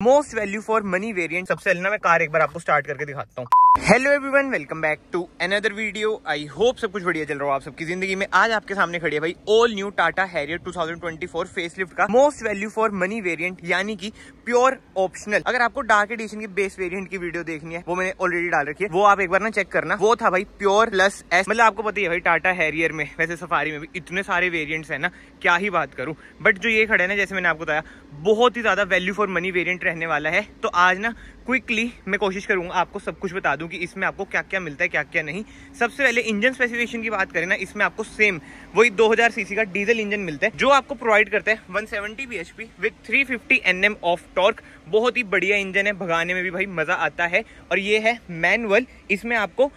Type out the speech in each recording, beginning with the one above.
Most value for money variant. सबसे पहले ना मैं कार एक बार आपको स्टार्ट करके दिखाता हूँ। Hello everyone, welcome back to another video. I hope सब कुछ बढ़िया चल रहा हो आप सबकी जिंदगी में। आज आपके सामने खड़ी है भाई all new Tata Harrier 2024 facelift का most value for money variant, यानी कि प्योर ऑप्शनल। अगर आपको डार्क एडिशन की बेस वेरिएंट की वीडियो देखनी है, वो मैंने ऑलरेडी डाल रखी है, वो आप एक बार ना चेक करना। वो था भाई प्योर प्लस एस। मतलब आपको पता ही है भाई टाटा हैरियर में, वैसे सफारी में भी इतने सारे वेरिएंट्स है ना, क्या ही बात करूं। बट जो ये खड़ा है ना, जैसे मैंने आपको बताया, बहुत ही ज्यादा वैल्यू फॉर मनी वेरिएंट रहने वाला है। तो आज ना क्विकली मैं कोशिश करूंगा आपको सब कुछ बता दूं कि इसमें आपको क्या क्या मिलता है, क्या क्या नहीं। सबसे पहले इंजन स्पेसिफिकेशन की बात करें ना, इसमें आपको सेम वही 2000 सीसी का डीजल इंजन मिलता है, जो आपको प्रोवाइड करता है 170 bhp with 350 Nm of torque. बहुत ही बढ़िया इंजन है, भगाने में भी भाई मजा आता है। और ये है मैनुअल। इसमें आपको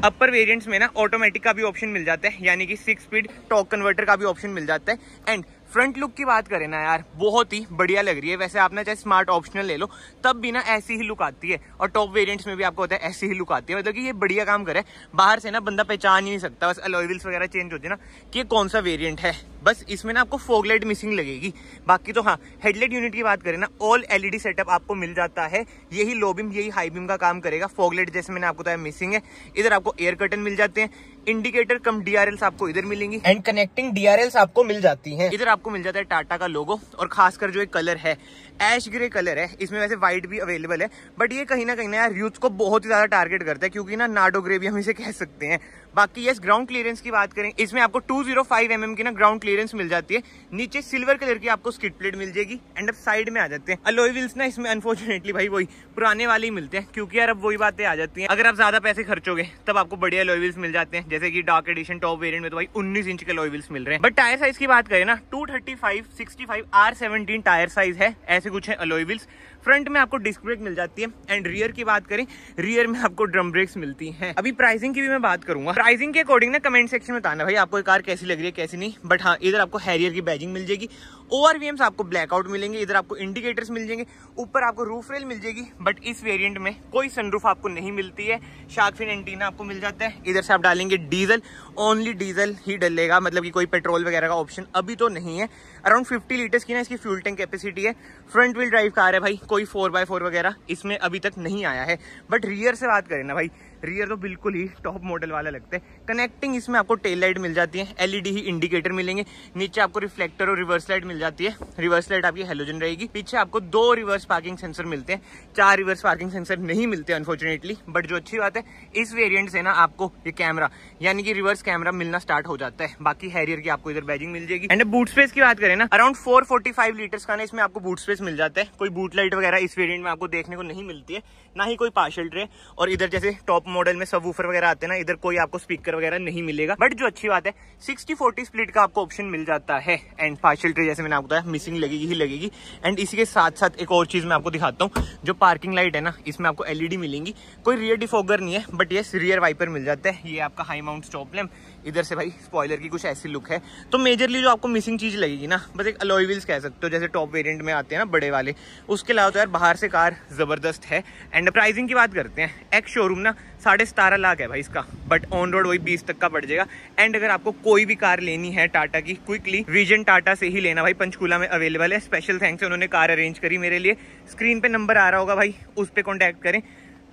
अपर वेरिएंट्स में ना ऑटोमेटिक का भी ऑप्शन मिल जाता है, यानी कि 6 स्पीड टॉर्क कन्वर्टर का भी ऑप्शन मिल जाता है। एंड फ्रंट लुक की बात करें ना यार, बहुत ही बढ़िया लग रही है। वैसे आप ना चाहे स्मार्ट ऑप्शनल ले लो, तब भी ना ऐसी ही लुक आती है, और टॉप वेरिएंट्स में भी आपको होता है ऐसी ही लुक आती है। मतलब कि ये बढ़िया काम करे, बाहर से ना बंदा पहचान ही नहीं सकता। बस अलॉय व्हील्स वगैरह चेंज होते हैं ना कि ये कौन सा वेरिएंट है। बस इसमें ना आपको फॉग लाइट मिसिंग लगेगी। बाकी तो हाँ, हेडलाइट यूनिट की बात करें ना, ऑल एलईडी सेटअप आपको मिल जाता है। यही लो बीम यही हाई बीम का काम करेगा। फॉग लाइट जैसे मैंने आपको बताया मिसिंग है। इधर आपको एयर कर्टन मिल जाते हैं, इंडिकेटर कम डीआरएल्स आपको इधर मिलेंगी, एंड कनेक्टिंग डीआरएल्स आपको मिल जाती हैं। इधर आपको मिल जाता है टाटा का लोगो, और खासकर जो एक कलर है ऐश ग्रे कलर है। इसमें वैसे व्हाइट भी अवेलेबल है, बट ये कहीं ना यार यूथ को बहुत ही ज्यादा टारगेट करता है, क्योंकि ना नाडो ग्रे भी हम इसे कह सकते हैं। बाकी यस, ग्राउंड क्लियरेंस की बात करें, इसमें आपको 205 mm की ना ग्राउंड क्लियरेंस मिल जाती है। नीचे सिल्वर कलर की आपको स्किड प्लेट मिल जाएगी, एंड अब साइड में आ जाते हैं अलॉय व्हील्स ना। इसमें अनफॉर्चुनेटली भाई वही पुराने वाले ही मिलते हैं, क्योंकि यार अब वही बातें आ जाती हैं। अगर आप ज्यादा पैसे खर्चोगे तब आपको बढ़िया अलॉय व्हील्स मिल जाते हैं, जैसे कि डार्क एडिशन टॉप वेरिएंट में तो भाई 19 इंच के अलॉय व्हील्स मिल रहे हैं। बट टायर साइज की बात करें ना, 235 65 R17 टायर साइज है, ऐसे कुछ है अलॉय व्हील्स। फ्रंट में आपको डिस्क ब्रेक मिल जाती है, एंड रियर की बात करें, रियर में आपको ड्रम ब्रेक्स मिलती हैं। अभी प्राइसिंग की भी मैं बात करूंगा। प्राइसिंग के अकॉर्डिंग ना कमेंट सेक्शन में बताना भाई आपको ये कार कैसी लग रही है, कैसी नहीं। बट हाँ, इधर आपको हैरियर की बैजिंग मिल जाएगी, ओआरवीएम्स आपको ब्लैकआउट मिलेंगे, इधर आपको इंडिकेटर्स मिल जाएंगे, ऊपर आपको रूफ रेल मिल जाएगी। बट इस वेरिएंट में कोई सनरूफ आपको नहीं मिलती है। शार्क फिन एंटीना आपको मिल जाता है। इधर से आप डालेंगे डीजल, ओनली डीजल ही डलेगा, मतलब कि कोई पेट्रोल वगैरह का ऑप्शन अभी तो नहीं है। अराउंड 50 लीटर्स की ना इसकी फ्यूल टैंक कैपेसिटी है। फ्रंट व्हील ड्राइव कार है भाई, कोई 4x4 वगैरह इसमें अभी तक नहीं आया है। बट रियर से बात करें ना भाई, रियर तो बिल्कुल ही टॉप मॉडल वाला लगता है। कनेक्टिंग इसमें आपको टेल लाइट मिल जाती है, एलईडी ही इंडिकेटर मिलेंगे, नीचे आपको रिफ्लेक्टर और रिवर्स लाइट मिल जाती है। रिवर्स लाइट आपकी हेलोजन रहेगी। पीछे आपको 2 रिवर्स पार्किंग सेंसर मिलते हैं, 4 रिवर्स पार्किंग सेंसर नहीं मिलते अनफॉर्चुनेटली। बट जो अच्छी बात है, इस वेरिएंट से ना आपको ये कैमरा, यानी कि रिवर्स कैमरा मिलना स्टार्ट हो जाता है। बाकी हैरियर की आपको इधर बैजिंग मिल जाएगी। एंड बूट स्पेस की बात करें ना, अराउंड 445 लीटर्स का ना इसमें आपको बूट स्पेस मिल जाता है। कोई बूट लाइट वगैरह इस वेरिएंट में आपको देखने को नहीं मिलती है, ना ही कोई पार्शियल ट्रे। और इधर जैसे टॉप मॉडल में सबवूफर वगैरह आते हैं ना, इधर कोई आपको स्पीकर वगैरह नहीं मिलेगा। बट जो अच्छी बात है, 60-40 स्प्लिट का आपको ऑप्शन मिल जाता है। एंड पार्शियल ट्रे जैसे मैंने आपको बताया मिसिंग लगेगी ही लगेगी। एंड इसी के साथ साथ एक और चीज मैं आपको दिखाता हूँ, जो पार्किंग लाइट है ना, इसमें आपको एलईडी मिलेंगी। कोई रियर डिफॉगर नहीं है, बट ये रियर वाइपर मिल जाता है। ये आपका हाई माउंट स्टॉप लैम्प, इधर से भाई स्पॉइलर की कुछ ऐसी लुक है। तो मेजरली जो आपको मिसिंग चीज लगेगी ना, बस एक अलॉय व्हील्स कह सकते हो, जैसे टॉप वेरिएंट में आते हैं ना बड़े वाले। उसके अलावा तो यार बाहर से कार जबरदस्त है। एंड प्राइसिंग की बात करते हैं, एक्स शोरूम ना 17.5 लाख है भाई इसका, बट ऑन रोड वही 20 तक का पड़ जाएगा। एंड अगर आपको कोई भी कार लेनी है टाटा की, क्विकली विजन टाटा से ही लेना भाई, पंचकूला में अवेलेबल है। स्पेशल थैंक्स है, उन्होंने कार अरेंज करी मेरे लिए। स्क्रीन पे नंबर आ रहा होगा भाई, उस पर कॉन्टैक्ट करें।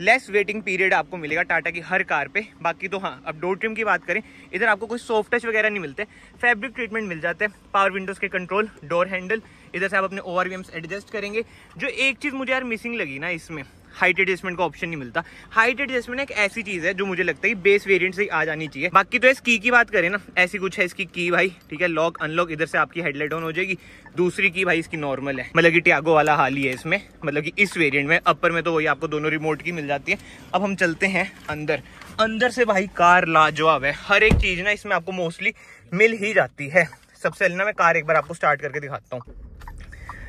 लेस वेटिंग पीरियड आपको मिलेगा टाटा की हर कार पे। बाकी तो हाँ, अब डोर ट्रिम की बात करें, इधर आपको कोई सॉफ्ट टच वगैरह नहीं मिलते, फैब्रिक ट्रीटमेंट मिल जाते हैं। पावर विंडोज के कंट्रोल, डोर हैंडल, इधर से आप अपने ओआरवीएम्स एडजस्ट करेंगे। जो एक चीज मुझे यार मिसिंग लगी ना, इसमें हाइट एडजस्टमेंट का ऑप्शन नहीं मिलता। हाइट एडजस्टमेंट एक ऐसी चीज है जो मुझे लगता है कि बेस वेरिएंट से ही आ जानी चाहिए। बाकी तो इस की बात करें ना, ऐसी कुछ है इसकी की भाई, ठीक है, लॉक अनलॉक, इधर से आपकी हेडलाइट ऑन हो जाएगी। दूसरी की भाई इसकी नॉर्मल है, मतलब कि टियागो वाला हाल ही है इसमें, मतलब कि इस वेरिएंट में। अपर में तो वही आपको दोनों रिमोट की मिल जाती है। अब हम चलते हैं अंदर। अंदर से भाई कार लाजवाब है, हर एक चीज ना इसमें आपको मोस्टली मिल ही जाती है। सबसे पहले ना मैं कार एक बार आपको स्टार्ट करके दिखाता हूँ।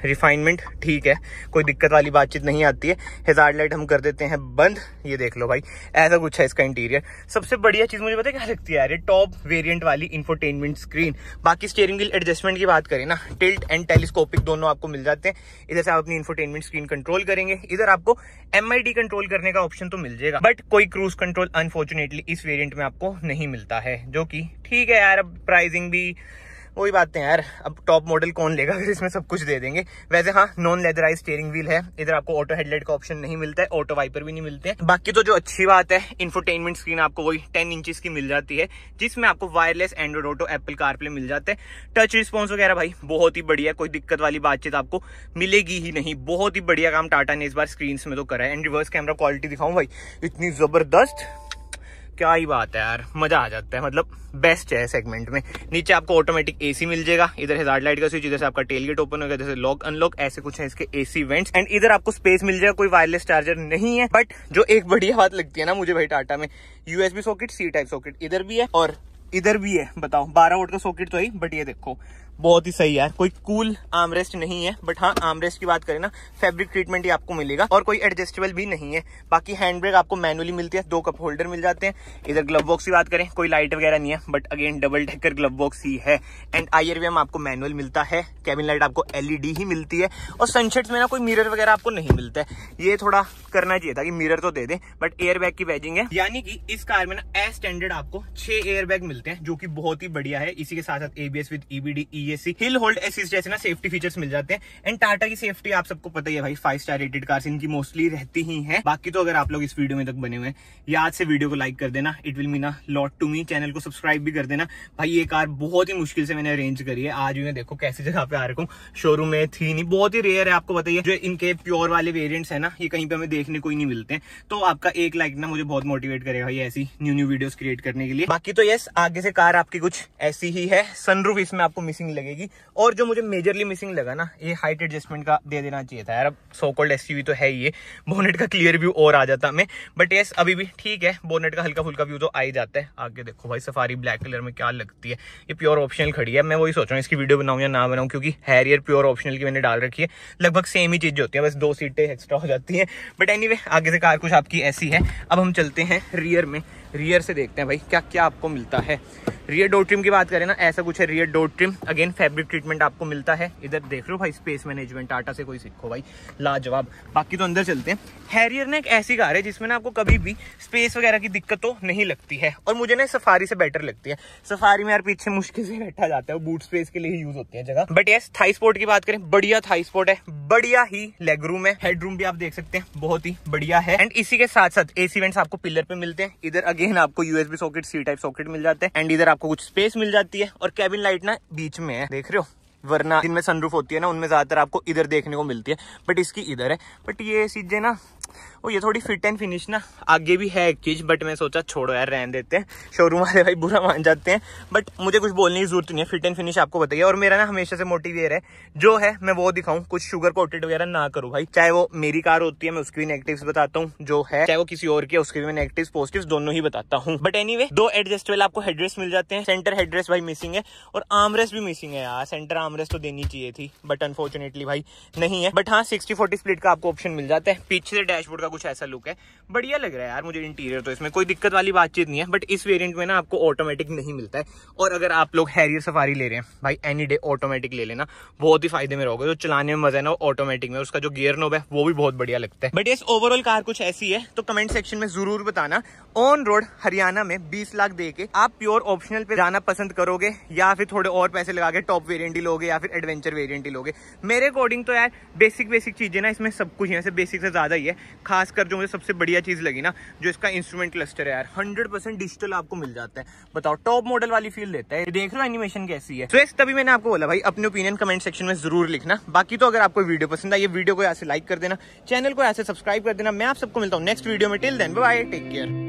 रिफाइनमेंट ठीक है, कोई दिक्कत वाली बातचीत नहीं आती है। हैजार्ड लाइट हम कर देते हैं बंद। ये देख लो भाई, ऐसा कुछ है इसका इंटीरियर। सबसे बढ़िया चीज मुझे पता है क्या लगती है यार, ये टॉप वेरिएंट वाली इंफोटेनमेंट स्क्रीन। बाकी स्टीयरिंग व्हील एडजस्टमेंट की बात करें ना, टिल्ट एंड टेलीस्कोपिक दोनों आपको मिल जाते हैं। इधर से आप अपनी इंफोटेनमेंट स्क्रीन कंट्रोल करेंगे। इधर आपको MID कंट्रोल करने का ऑप्शन तो मिल जाएगा, बट कोई क्रूज कंट्रोल अनफॉर्चुनेटली इस वेरिएंट में आपको नहीं मिलता है, जो कि ठीक है यार। अब प्राइसिंग भी वही बात है यार, अब टॉप मॉडल कौन लेगा अगर इसमें सब कुछ दे देंगे। वैसे हाँ, नॉन लेदराइज स्टीयरिंग व्हील है। इधर आपको ऑटो हेडलाइट का ऑप्शन नहीं मिलता है, ऑटो वाइपर भी नहीं मिलते हैं। बाकी तो जो अच्छी बात है, इंफोटेनमेंट स्क्रीन आपको वही 10 इंचेस की मिल जाती है, जिसमें आपको wireless Android auto, Apple CarPlay मिल जाते हैं। टच रिस्पॉन्स वगैरह भाई बहुत ही बढ़िया, कोई दिक्कत वाली बातचीत आपको मिलेगी ही नहीं। बहुत ही बढ़िया काम टाटा ने इस बार स्क्रीन में तो करा है। एंड रिवर्स कैमरा क्वालिटी दिखाऊं भाई, इतनी जबरदस्त, क्या ही बात है यार, मजा आ जाता है। मतलब बेस्ट है सेगमेंट में। नीचे आपको ऑटोमेटिक एसी मिल जाएगा, इधर हैजार्ड लाइट का स्विच, इधर से आपका टेल गेट ओपन होगा, जैसे लॉक अनलॉक ऐसे कुछ है इसके एसी वेंट्स। एंड इधर आपको स्पेस मिल जाएगा, कोई वायरलेस चार्जर नहीं है। बट जो एक बढ़िया बात लगती है ना मुझे भाई टाटा में, USB socket, C type socket इधर भी है और इधर भी है। बताओ 12 वोल्ट का सॉकेट तो है, बट ये देखो बहुत ही सही है। कोई कूल आर्मरेस्ट नहीं है, बट हाँ आर्मरेस्ट की बात करें ना, फैब्रिक ट्रीटमेंट ही आपको मिलेगा और कोई एडजस्टेबल भी नहीं है। बाकी हैंड ब्रेक आपको मैनुअली मिलती है, 2 कप होल्डर मिल जाते हैं। इधर ग्लव बॉक्स की बात करें, कोई लाइट वगैरह नहीं है, but again double decker glove box ही है। एंड IRVM आपको मैनुअल मिलता है, कैबिन लाइट आपको LED ही मिलती है। और सनशेड्स में ना कोई मिरर वगैरह आपको नहीं मिलता है, ये थोड़ा करना चाहिए था कि मिरर तो दे दे। बट एयर बैग की बैजिंग है, यानी कि इस कार में ना एज स्टैंडर्ड आपको 6 एयर बैग मिलते हैं, जो कि बहुत ही बढ़िया है। इसी के साथ साथ ABS with EBD, ESC, hill hold assist जैसे ना सेफ्टी फीचर्स मिल जाते हैं। एंड टाटा की सेफ्टी आप सबको पता ही है भाई, 5 स्टार रेटेड कार्स इनकी मोस्टली रहती ही हैं। बाकी तो अगर आप लोग इस वीडियो में तक बने हुए हैं, याद से वीडियो को लाइक कर देना, it will mean a lot to me. Channel को सब्सक्राइब भी कर देना भाई। ये कार बहुत ही मुश्किल से मैंने अरेंज करी है, आज भी मैं देखो कैसी जगह पे आ रखा हूँ, शोरूम में थी नहीं, बहुत ही रेयर है। आपको बताइए जो इनके प्योर वाले वेरिएंट्स है ना, ये कहीं पे हमें देखने को ही नहीं मिलते हैं। तो आपका एक लाइक ना मुझे बहुत मोटिवेट करेगा भाई ऐसी न्यू वीडियोस क्रिएट करने के लिए। बाकी तो यस, आगे से कार आपकी कुछ ऐसी ही है। सनरूफ इसमें आपको मिसिंग लगेगी, और जो मुझे मेजरली मिसिंग लगा ना, ये हाइट एडजस्टमेंट का दे देना चाहिए था यार। अब सो कॉल्ड SUV तो है ही, ये बोनेट का क्लियर व्यू और आ जाता हमें, बट यस अभी भी ठीक है, बोनेट का हल्का फुल्का व्यू तो आ ही जाता है। आगे देखो भाई, सफारी ब्लैक कलर में क्या लगती है, ये प्योर ऑप्शनल खड़ी है। मैं वही सोच रहा हूँ इसकी वीडियो बनाऊं या ना बनाऊं, क्योंकि हैरियर प्योर ऑप्शनल की मैंने डाल रखी है, लगभग सेम ही चीज होती है, बस 2 सीटें एक्स्ट्रा हो जाती है। बट एनीवे, आगे से कार कुछ आपकी ऐसी है। अब हम चलते हैं रियर में, रियर से देखते हैं भाई क्या क्या आपको मिलता है। रियर डोर ट्रिम की बात करें ना, ऐसा कुछ है rear door trim. Again fabric treatment आपको मिलता है। इधर देख रहे हो भाई, स्पेस मैनेजमेंट टाटा से कोई सीखो भाई, लाजवाब। बाकी तो अंदर चलते हैं। हैरियर ना एक ऐसी कार है जिसमें ना आपको कभी भी स्पेस वगैरह की दिक्कत तो नहीं लगती है, और मुझे ना सफारी से बेटर लगती है। सफारी में यार पीछे मुश्किल से बैठा जाता है, बूट स्पेस के लिए ही यूज होती है जगह। बट यस, थाई स्पोर्ट की बात करें, बढ़िया थाई स्पोर्ट है, बढ़िया ही लेग रूम है, हेड रूम भी आप देख सकते हैं बहुत ही बढ़िया है। एंड इसी के साथ साथ AC वेंट्स आपको पिलर पे मिलते हैं। इधर अगेन आपको USB socket, C type socket मिल जाते हैं। एंड इधर आपको कुछ स्पेस मिल जाती है, और कैबिन लाइट ना बीच में है, देख रहे हो, वरना जिनमें सनरूफ होती है ना उनमें ज्यादातर आपको इधर देखने को मिलती है, बट इसकी इधर है। बट ये चीजें ना, वो ये थोड़ी फिट एंड फिनिश ना आगे भी है एक चीज, बट मैं सोचा छोड़ो यार, रहने देते हैं, शोरूम वाले भाई बुरा मान जाते हैं। बट मुझे कुछ बोलने की जरूरत नहीं है, फिट एंड फिनिश आपको बताइए। और मेरा ना हमेशा से मोटिव ये है जो है मैं वो दिखाऊं, कुछ शुगर कोटेड वगैरह ना करूं भाई। चाहे वो मेरी कार होती है, मैं उसके भी नेगेटिव्स बताता हूँ जो है, चाहे वो किसी और की है उसके भी नेगेटिव्स पॉजिटिव्स दोनों ही बताता हूँ। बट एनीवे, 2 एडजस्टेबल आपको हेडरेस्ट मिल जाते हैं। सेंटर हेडरेस्ट भाई मिसिंग है, और आर्मरेस्ट भी मिसिंग है यार। सेंटर आर्मरेस्ट तो देनी चाहिए थी, बट अनफॉर्चुनेटली भाई नहीं है। बट हाँ, 60-40 स्प्लिट का आपको ऑप्शन मिल जाता है। पीछे से डैशबोर्ड का कुछ ऐसा लुक है, बढ़िया लग रहा है यार मुझे इंटीरियर, तो इसमें कोई दिक्कत वाली बातचीत नहीं है। बट इस वेरिएंट में ना आपको ऑटोमेटिक नहीं मिलता है, और अगर आप लोग हैरियर सफारी ले रहे हैं भाई, एनी डे ऑटोमेटिक ले लेना, बहुत ही फायदे में रहोगे। जो चलाने में मजा है ना ऑटोमेटिक में, उसका जो गियर नोब है वो भी बहुत बढ़िया लगता है। बट इस ओवरऑल कार कुछ ऐसी है, तो कमेंट सेक्शन में जरूर बताना, ऑन रोड हरियाणा में 20 लाख दे के आप प्योर ऑप्शनल पे जाना पसंद करोगे, या फिर थोड़े और पैसे लगा के टॉप वेरिएंट ही लोगे, या फिर एडवेंचर वेरिएंट ही लोगे। मेरे अकॉर्डिंग तो यार बेसिक चीजें ना इसमें सब कुछ है, बेसिक से ज्यादा ही है। खासकर जो मुझे सबसे बढ़िया चीज लगी ना, जो इसका इंस्ट्रूमेंट क्लस्टर है यार, 100% डिजिटल आपको मिल जाता है। बताओ, टॉप मॉडल वाली फील देता है। देख रहे हो एनिमेशन कैसी है। तो तभी मैंने आपको बोला भाई, अपने ओपिनियन कमेंट सेक्शन में जरूर लिखना। बाकी तो अगर आपको वीडियो पसंद आई, ये वीडियो को यहाँ से लाइक कर देना, चैनल को यहाँ से सब्सक्राइब कर देना। मैं आप सबको मिलता हूँ नेक्स्ट वीडियो में। Till then bye bye, take care.